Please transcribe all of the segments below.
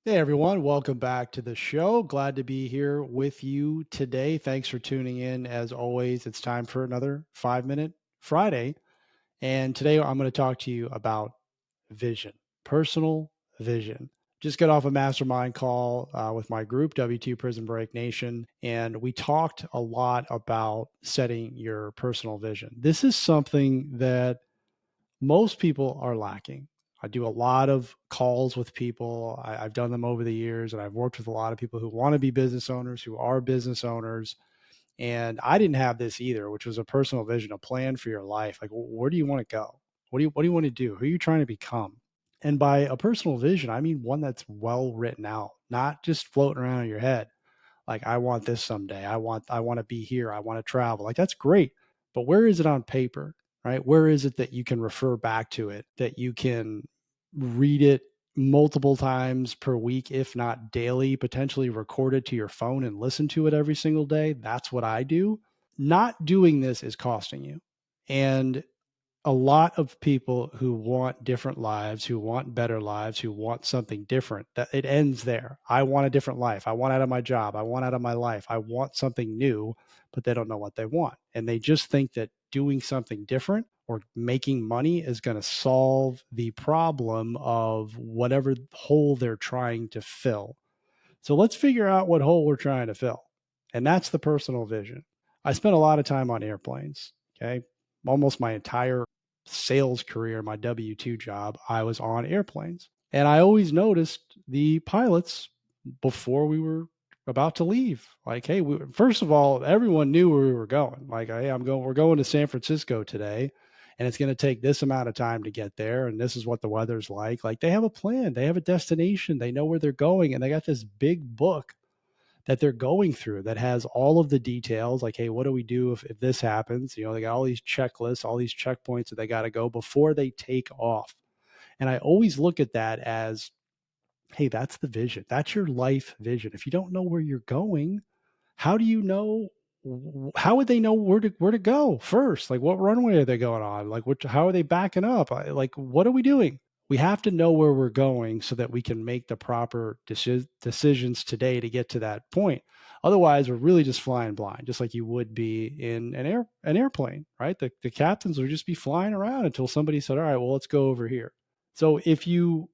Hey everyone, welcome back to the show. Glad to be here with you today. Thanks for tuning in. As always, it's time for another 5 Minute Friday. And today I'm going to talk to you about vision, personal vision. Just got off a mastermind call with my group, W2 Prison Break Nation, and we talked a lot about setting your personal vision. This is something that most people are lacking. I do a lot of calls with people. I've done them over the years, and I've worked with a lot of people who want to be business owners, who are business owners. And I didn't have this either, which was a personal vision, a plan for your life. Like, where do you want to go? What do you want to do? Who are you trying to become? And by a personal vision, I mean one that's well written out, not just floating around in your head. Like, I want this someday. I want to be here. I want to travel. Like, that's great. But where is it on paper? Right? Where is it that you can refer back to it, that you can read it multiple times per week, if not daily, potentially record it to your phone and listen to it every single day? That's what I do. Not doing this is costing you. And a lot of people who want different lives, who want better lives, who want something different, that it ends there. I want a different life. I want out of my job. I want out of my life. I want something new, but they don't know what they want. And they just think that doing something different or making money is going to solve the problem of whatever hole they're trying to fill. So let's figure out what hole we're trying to fill. And that's the personal vision. I spent a lot of time on airplanes. Okay. Almost my entire sales career, my W 2 job, I was on airplanes. And I always noticed the pilots before we were about to leave. Like, hey, first of all, everyone knew where we were going. Like, hey, we're going to San Francisco today, and it's going to take this amount of time to get there. And this is what the weather's like. Like, they have a plan, they have a destination, they know where they're going. And they got this big book that they're going through that has all of the details. Like, hey, what do we do if this happens? You know, they got all these checklists, all these checkpoints that they got to go before they take off. And I always look at that as, hey, that's the vision. That's your life vision. If you don't know where you're going, how do you know? How would they know where to go first? Like, what runway are they going on? Like, how are they backing up? Like, what are we doing? We have to know where we're going so that we can make the proper decisions today to get to that point. Otherwise, we're really just flying blind, just like you would be in an airplane, right? The captains would just be flying around until somebody said, "All right, well, let's go over here." So if you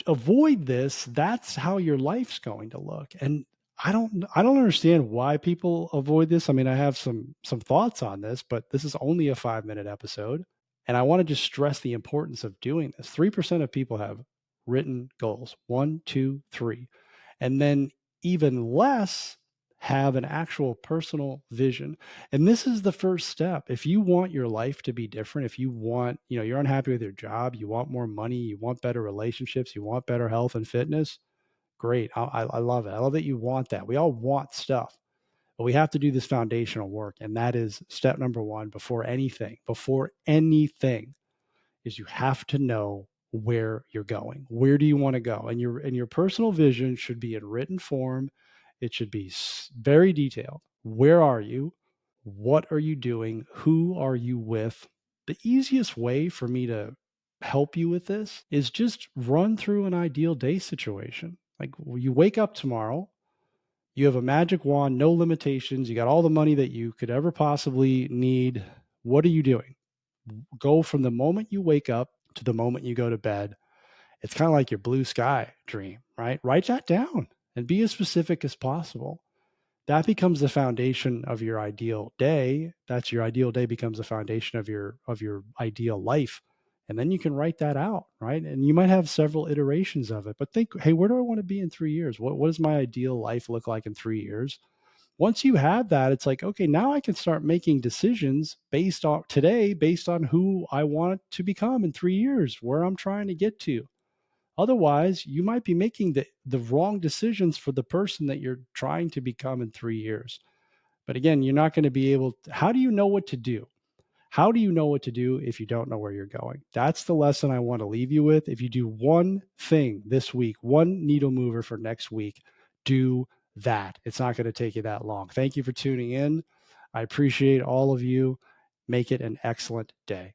avoid this, that's how your life's going to look. And I don't understand why people avoid this. I mean, I have some thoughts on this, but this is only a 5 minute episode. And I want to just stress the importance of doing this. 3% of people have written goals. One, two, three. And then even less have an actual personal vision. And this is the first step. If you want your life to be different, if you want, you're unhappy with your job, you want more money, you want better relationships, you want better health and fitness, great. I love it. I love that you want that. We all want stuff, but we have to do this foundational work. And that is step number one before anything is you have to know where you're going. Where do you want to go? And your personal vision should be in written form. It should be very detailed. Where are you? What are you doing? Who are you with? The easiest way for me to help you with this is just run through an ideal day situation. Like, you wake up tomorrow, you have a magic wand, no limitations, you got all the money that you could ever possibly need. What are you doing? Go from the moment you wake up to the moment you go to bed. It's kind of like your blue sky dream, right? Write that down and be as specific as possible. That becomes the foundation of your ideal day. That's your ideal day becomes the foundation of your ideal life. And then you can write that out, right? And you might have several iterations of it, but think, hey, where do I want to be in 3 years? What does my ideal life look like in 3 years? Once you have that, it's like, okay, now I can start making decisions based on who I want to become in 3 years, where I'm trying to get to. Otherwise, you might be making the wrong decisions for the person that you're trying to become in 3 years. But again, you're not going to be able to, how do you know what to do? How do you know what to do if you don't know where you're going? That's the lesson I want to leave you with. If you do one thing this week, one needle mover for next week, do that. It's not going to take you that long. Thank you for tuning in. I appreciate all of you. Make it an excellent day.